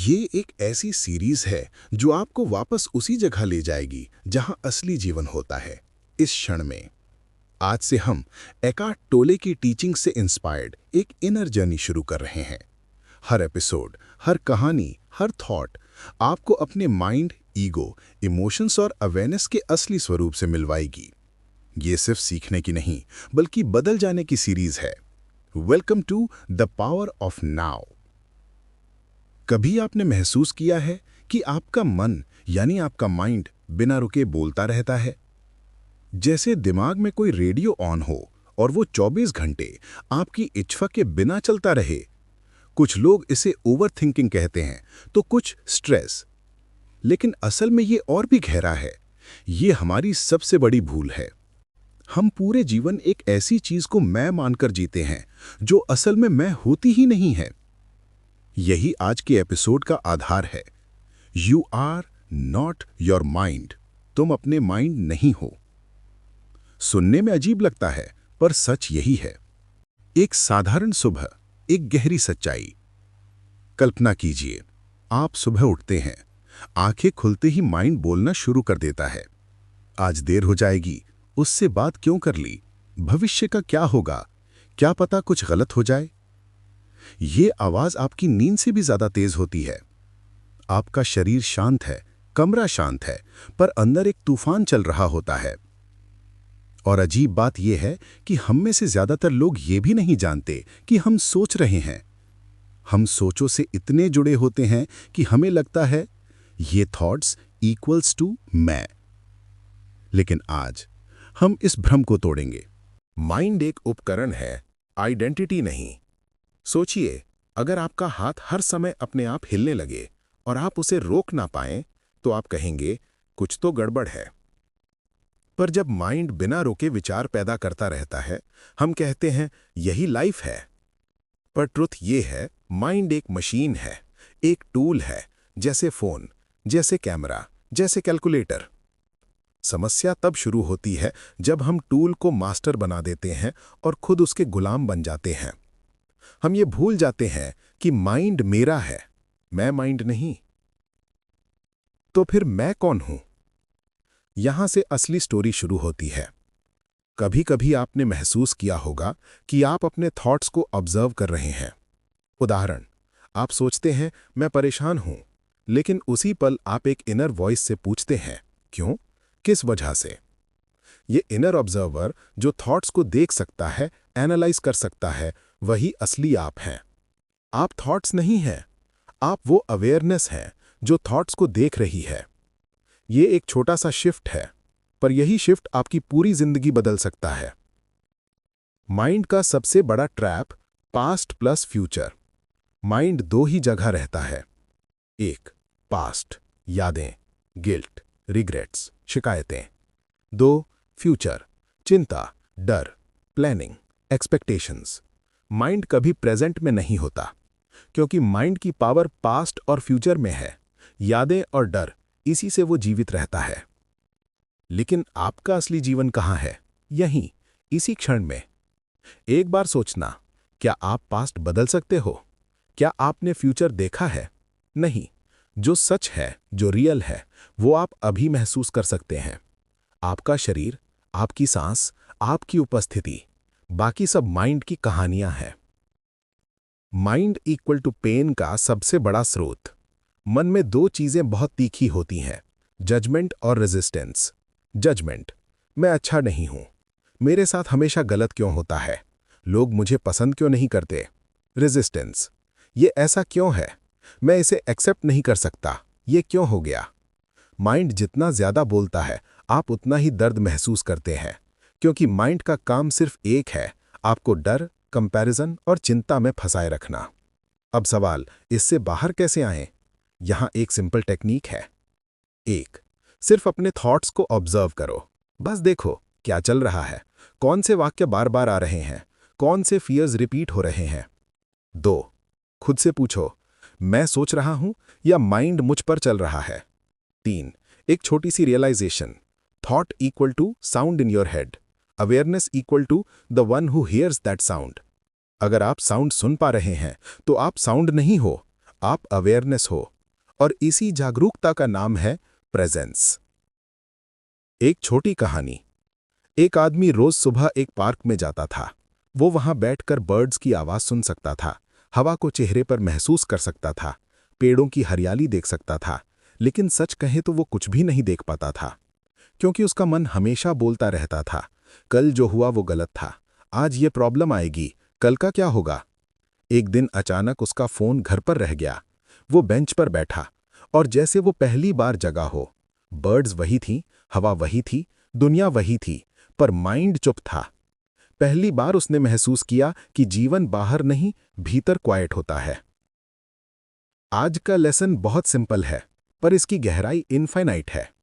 ये एक ऐसी सीरीज है जो आपको वापस उसी जगह ले जाएगी जहां असली जीवन होता है, इस क्षण में। आज से हम एकार्ट टोले की टीचिंग से इंस्पायर्ड एक इनर जर्नी शुरू कर रहे हैं। हर एपिसोड, हर कहानी, हर थॉट आपको अपने माइंड, ईगो, इमोशंस और अवेयरनेस के असली स्वरूप से मिलवाएगी। ये सिर्फ सीखने की नहीं, बल्कि बदल जाने की सीरीज है। Welcome to the power of now. कभी आपने महसूस किया है कि आपका मन यानी आपका माइंड बिना रुके बोलता रहता है? जैसे दिमाग में कोई रेडियो ऑन हो और वो 24 घंटे आपकी इच्छा के बिना चलता रहे। कुछ लोग इसे ओवरथिंकिंग कहते हैं, तो कुछ स्ट्रेस। लेकिन असल में ये और भी गहरा है। ये हमारी सबसे बड़ी भूल है। हम पूरे जीवन एक ऐसी चीज को मैं मानकर जीते हैं जो असल में मैं होती ही नहीं है। यही आज के एपिसोड का आधार है। You are not your mind. तुम अपने माइंड नहीं हो। सुनने में अजीब लगता है, पर सच यही है। एक साधारण सुबह, एक गहरी सच्चाई। कल्पना कीजिए, आप सुबह उठते हैं, आंखें खुलते ही माइंड बोलना शुरू कर देता है। आज देर हो जाएगी, उससे बात क्यों कर ली, भविष्य का क्या होगा, क्या पता कुछ गलत हो जाए। ये आवाज आपकी नींद से भी ज्यादा तेज होती है। आपका शरीर शांत है, कमरा शांत है, पर अंदर एक तूफान चल रहा होता है। और अजीब बात यह है कि हम में से ज्यादातर लोग ये भी नहीं जानते कि हम सोच रहे हैं। हम सोचों से इतने जुड़े होते हैं कि हमें लगता है ये थॉट्स इक्वल्स टू मैं। लेकिन आज हम इस भ्रम को तोड़ेंगे। माइंड एक उपकरण है, आइडेंटिटी नहीं। सोचिए, अगर आपका हाथ हर समय अपने आप हिलने लगे और आप उसे रोक ना पाएं, तो आप कहेंगे कुछ तो गड़बड़ है। पर जब माइंड बिना रोके विचार पैदा करता रहता है, हम कहते हैं यही लाइफ है। पर ट्रुथ ये है, माइंड एक मशीन है, एक टूल है, जैसे फोन, जैसे कैमरा, जैसे कैलकुलेटर। समस्या तब शुरू होती है जब हम टूल को मास्टर बना देते हैं और खुद उसके गुलाम बन जाते हैं। हम ये भूल जाते हैं कि माइंड मेरा है, मैं माइंड नहीं। तो फिर मैं कौन हूं? यहां से असली स्टोरी शुरू होती है। कभी कभी आपने महसूस किया होगा कि आप अपने थॉट्स को ऑब्जर्व कर रहे हैं। उदाहरण, आप सोचते हैं मैं परेशान हूं, लेकिन उसी पल आप एक इनर वॉइस से पूछते हैं क्यों, किस वजह से। ये इनर ऑब्जर्वर जो थॉट्स को देख सकता है, एनालाइज कर सकता है, वही असली आप हैं। आप थॉट्स नहीं हैं, आप वो अवेयरनेस हैं जो थॉट्स को देख रही है। ये एक छोटा सा शिफ्ट है, पर यही शिफ्ट आपकी पूरी जिंदगी बदल सकता है। माइंड का सबसे बड़ा trap past plus future. Mind दो ही जगह रहता है। एक, पास्ट, यादें, गिल्ट, रिग्रेट्स, शिकायतें। दो, फ्यूचर, चिंता, डर, प्लानिंग, एक्सपेक्टेशंस। माइंड कभी प्रेजेंट में नहीं होता, क्योंकि माइंड की पावर पास्ट और फ्यूचर में है। यादें और डर, इसी से वो जीवित रहता है। लेकिन आपका असली जीवन कहाँ है? यहीं, इसी क्षण में। एक बार सोचना, क्या आप पास्ट बदल सकते हो? क्या आपने फ्यूचर देखा है? नहीं। जो सच है, जो रियल है, वो आप अभी महसूस कर सकते हैं। आपका शरीर, आपकी सांस, आपकी उपस्थिति, बाकी सब माइंड की कहानियां हैं। माइंड इक्वल टू पेन का सबसे बड़ा स्रोत। मन में दो चीजें बहुत तीखी होती हैं, जजमेंट और रेजिस्टेंस। जजमेंट, मैं अच्छा नहीं हूं, मेरे साथ हमेशा गलत क्यों होता है, लोग मुझे पसंद क्यों नहीं करते। रेजिस्टेंस, ये ऐसा क्यों है, मैं इसे एक्सेप्ट नहीं कर सकता, ये क्यों हो गया। माइंड जितना ज्यादा बोलता है, आप उतना ही दर्द महसूस करते हैं, क्योंकि माइंड का काम सिर्फ एक है, आपको डर, कंपैरिजन और चिंता में फंसाए रखना। अब सवाल, इससे बाहर कैसे आएं? यहां एक सिंपल टेक्निक है। एक, सिर्फ अपने थॉट्स को ऑब्जर्व करो। बस देखो क्या चल रहा है, कौन से वाक्य बार बार आ रहे हैं, कौन से फियर्स रिपीट हो रहे हैं। दो, खुद से पूछो, मैं सोच रहा हूं या माइंड मुझ पर चल रहा है। तीन, एक छोटी सी realization, thought equal to sound in your head, awareness equal to the one who hears that sound. अगर आप साउंड सुन पा रहे हैं तो आप साउंड नहीं हो, आप अवेयरनेस हो। और इसी जागरूकता का नाम है प्रेजेंस। एक छोटी कहानी। एक आदमी रोज सुबह एक पार्क में जाता था। वो वहां बैठकर बर्ड्स की आवाज सुन सकता था, हवा को चेहरे पर महसूस कर सकता था, पेड़ों की हरियाली देख सकता था। लेकिन सच कहे तो वो कुछ भी नहीं देख पाता था, क्योंकि उसका मन हमेशा बोलता रहता था, कल जो हुआ वो गलत था, आज ये प्रॉब्लम आएगी, कल का क्या होगा। एक दिन अचानक उसका फोन घर पर रह गया। वो बेंच पर बैठा और जैसे वो पहली बार जगा हो। बर्ड्स वही थीं, हवा वही थी, दुनिया वही थी, पर माइंड चुप था। पहली बार उसने महसूस किया कि जीवन बाहर नहीं, भीतर क्वाइट होता है। आज का लेसन बहुत सिंपल है, पर इसकी गहराई इनफाइनाइट है।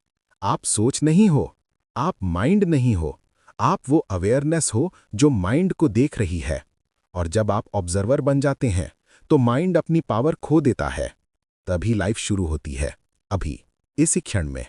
आप सोच नहीं हो, आप माइंड नहीं हो, आप वो अवेयरनेस हो जो माइंड को देख रही है। और जब आप ऑब्जर्वर बन जाते हैं, तो माइंड अपनी पावर खो देता है। तभी लाइफ शुरू होती है, अभी, इसी क्षण में।